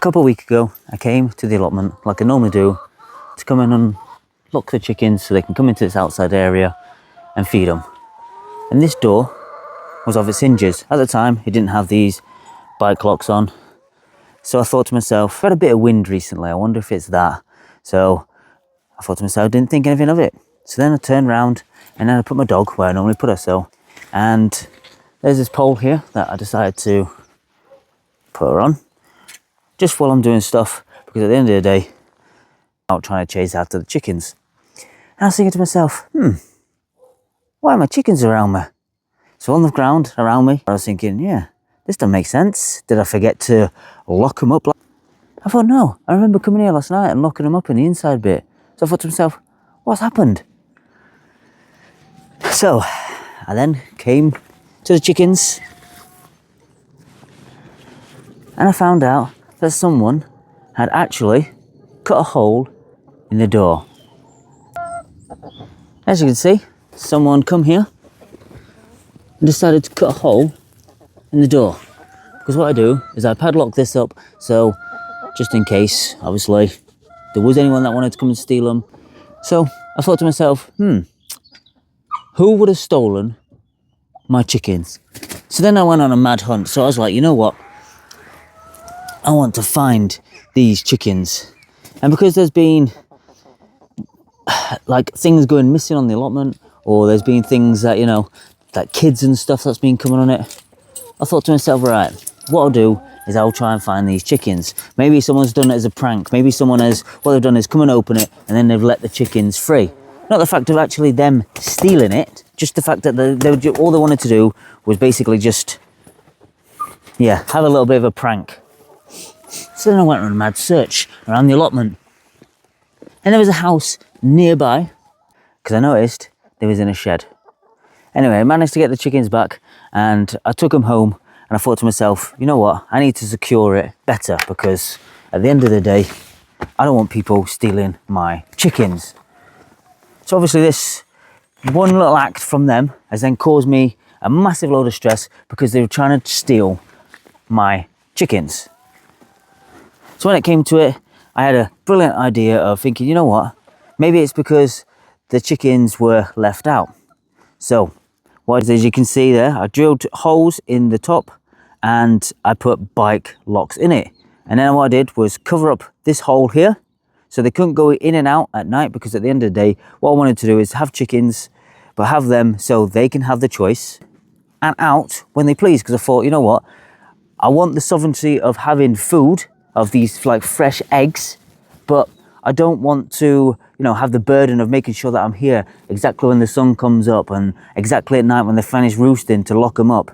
couple of weeks ago, I came to the allotment like I normally do to come in and lock the chickens so they can come into this outside area and feed them. And this door was off its hinges. At the time, it didn't have these bike locks on. So I thought to myself, I've had a bit of wind recently, I wonder if it's that. So I thought to myself, I didn't think anything of it. So then I turned around and then I put my dog where I normally put her. So, and there's this pole here that I decided to put her on just while I'm doing stuff, because at the end of the day, I'm out trying to chase after the chickens. And I was thinking to myself, why are my chickens around me? So on the ground around me, I was thinking, yeah, this doesn't make sense. Did I forget to lock them up? I thought, no, I remember coming here last night and locking them up in the inside bit. So I thought to myself, what's happened? So I then came to the chickens and I found out that someone had actually cut a hole in the door. As you can see, someone come here and decided to cut a hole in the door. Because what I do is I padlock this up, so just in case, obviously, there was anyone that wanted to come and steal them. So I thought to myself, who would have stolen my chickens? So then I went on a mad hunt. So I was like, you know what? I want to find these chickens. And because there's been like things going missing on the allotment, or there's been things that, you know, like kids and stuff that's been coming on it, I thought to myself, right, what I'll do is I'll try and find these chickens. Maybe someone's done it as a prank. Maybe someone has, what they've done is come and open it and then they've let the chickens free. Not the fact of actually them stealing it, just the fact that all they wanted to do was basically just, yeah, have a little bit of a prank. So then I went on a mad search around the allotment. And there was a house nearby, because I noticed they was in a shed. Anyway, I managed to get the chickens back and I took them home and I thought to myself, you know what, I need to secure it better, because at the end of the day, I don't want people stealing my chickens. So obviously this one little act from them has then caused me a massive load of stress, because they were trying to steal my chickens. So when it came to it, I had a brilliant idea of thinking, you know what, maybe it's because the chickens were left out. So what, as you can see there, I drilled holes in the top and I put bike locks in it. And then what I did was cover up this hole here so they couldn't go in and out at night, because at the end of the day, what I wanted to do is have chickens, but have them so they can have the choice and out when they please. Because I thought, you know what, I want the sovereignty of having food, of these like fresh eggs, but I don't want to, you know, have the burden of making sure that I'm here exactly when the sun comes up and exactly at night when they finish roosting to lock them up.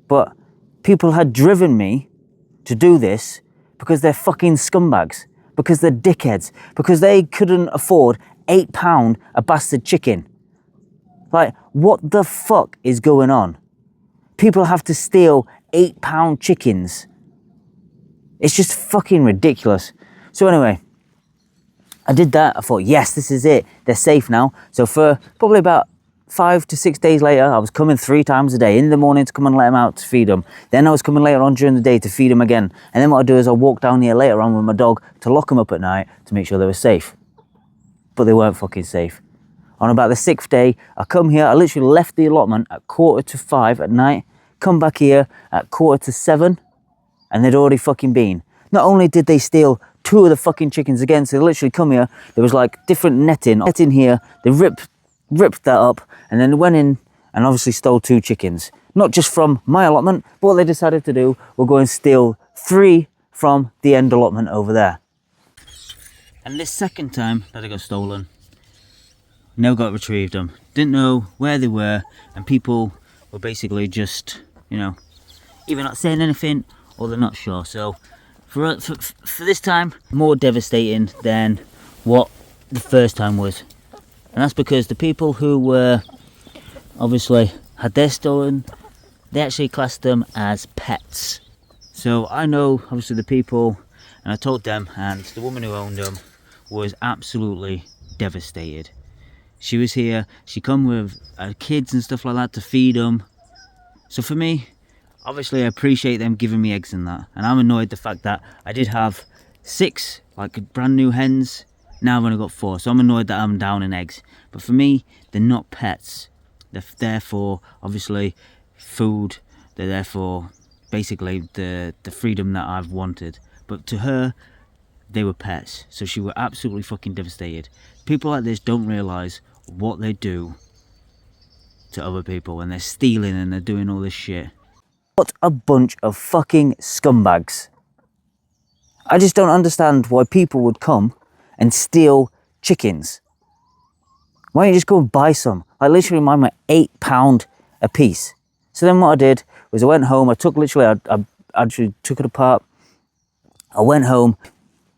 But people had driven me to do this because they're fucking scumbags, because they're dickheads, because they couldn't afford £8 a bastard chicken. Like, what the fuck is going on? People have to steal £8 chickens. It's just fucking ridiculous. So anyway, I did that. I thought, yes, this is it. They're safe now. So for probably about 5 to 6 days later, I was coming 3 times a day. In the morning to come and let them out to feed them. Then I was coming later on during the day to feed them again. And then what I do is I walk down here later on with my dog to lock them up at night to make sure they were safe. But they weren't fucking safe. On about the 6th day, I come here. I literally left the allotment at 4:45 at night. Come back here at 6:45. And they'd already fucking been. Not only did they steal 2 of the fucking chickens again, so they literally come here, there was like different netting here, they ripped that up, and then went in and obviously stole 2 chickens. Not just from my allotment, but what they decided to do was go and steal 3 from the end allotment over there. And this second time that they got stolen, never got retrieved them. Didn't know where they were, and people were basically just, you know, either not saying anything or they're not sure. So for this time, more devastating than what the first time was. And that's because the people who were obviously had their stolen, they actually classed them as pets. So I know obviously the people, and I told them, and the woman who owned them was absolutely devastated. She was here, she come with kids and stuff like that to feed them. So for me, obviously I appreciate them giving me eggs and that, and I'm annoyed the fact that I did have 6 like brand new hens. Now I've only got 4, so I'm annoyed that I'm down in eggs. But for me, they're not pets. They're there for obviously food. They're there for basically the freedom that I've wanted. But to her, they were pets, so she were absolutely fucking devastated. People like this don't realise what they do to other people when they're stealing and they're doing all this shit. What a bunch of fucking scumbags. I just don't understand why people would come and steal chickens. Why don't you just go and buy some? Like literally mine were £8 a piece. So then what I did was I went home, I actually took it apart. I went home,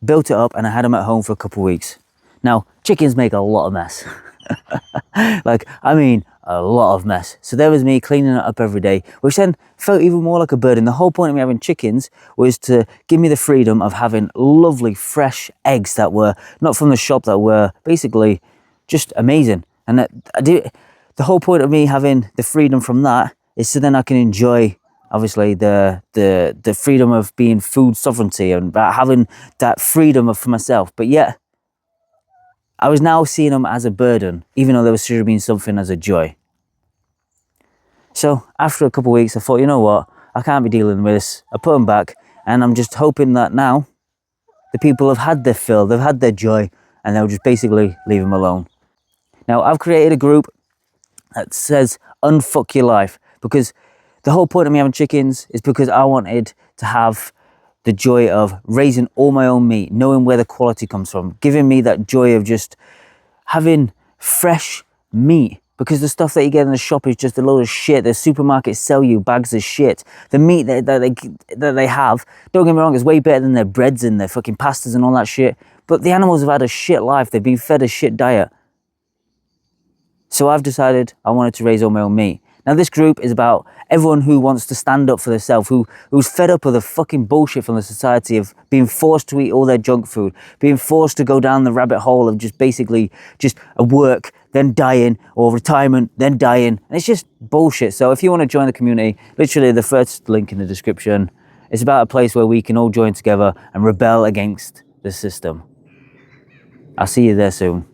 built it up, and I had them at home for a couple of weeks. Now, chickens make a lot of mess. Like, I mean, a lot of mess. So there was me cleaning it up every day, which then felt even more like a burden. The whole point of me having chickens was to give me the freedom of having lovely, fresh eggs that were not from the shop, that were basically just amazing. And the whole point of me having the freedom from that is so then I can enjoy, obviously, the freedom of being food sovereignty and having that freedom for myself. But yet, I was now seeing them as a burden, even though there should have been something as a joy. So after a couple of weeks, I thought, you know what? I can't be dealing with this. I put them back, and I'm just hoping that now the people have had their fill, they've had their joy, and they'll just basically leave them alone. Now, I've created a group that says, unfuck your life, because the whole point of me having chickens is because I wanted to have the joy of raising all my own meat, knowing where the quality comes from, giving me that joy of just having fresh meat, because the stuff that you get in the shop is just a load of shit. The supermarkets sell you bags of shit. The meat that they have, don't get me wrong, is way better than their breads and their fucking pastas and all that shit, but the animals have had a shit life. They've been fed a shit diet. So I've decided I wanted to raise all my own meat. Now this group is about everyone who wants to stand up for themselves, who's fed up with the fucking bullshit from the society of being forced to eat all their junk food, being forced to go down the rabbit hole of just basically just a work, then dying, or retirement, then dying. And it's just bullshit. So if you want to join the community, literally the first link in the description. It's about a place where we can all join together and rebel against the system. I'll see you there soon.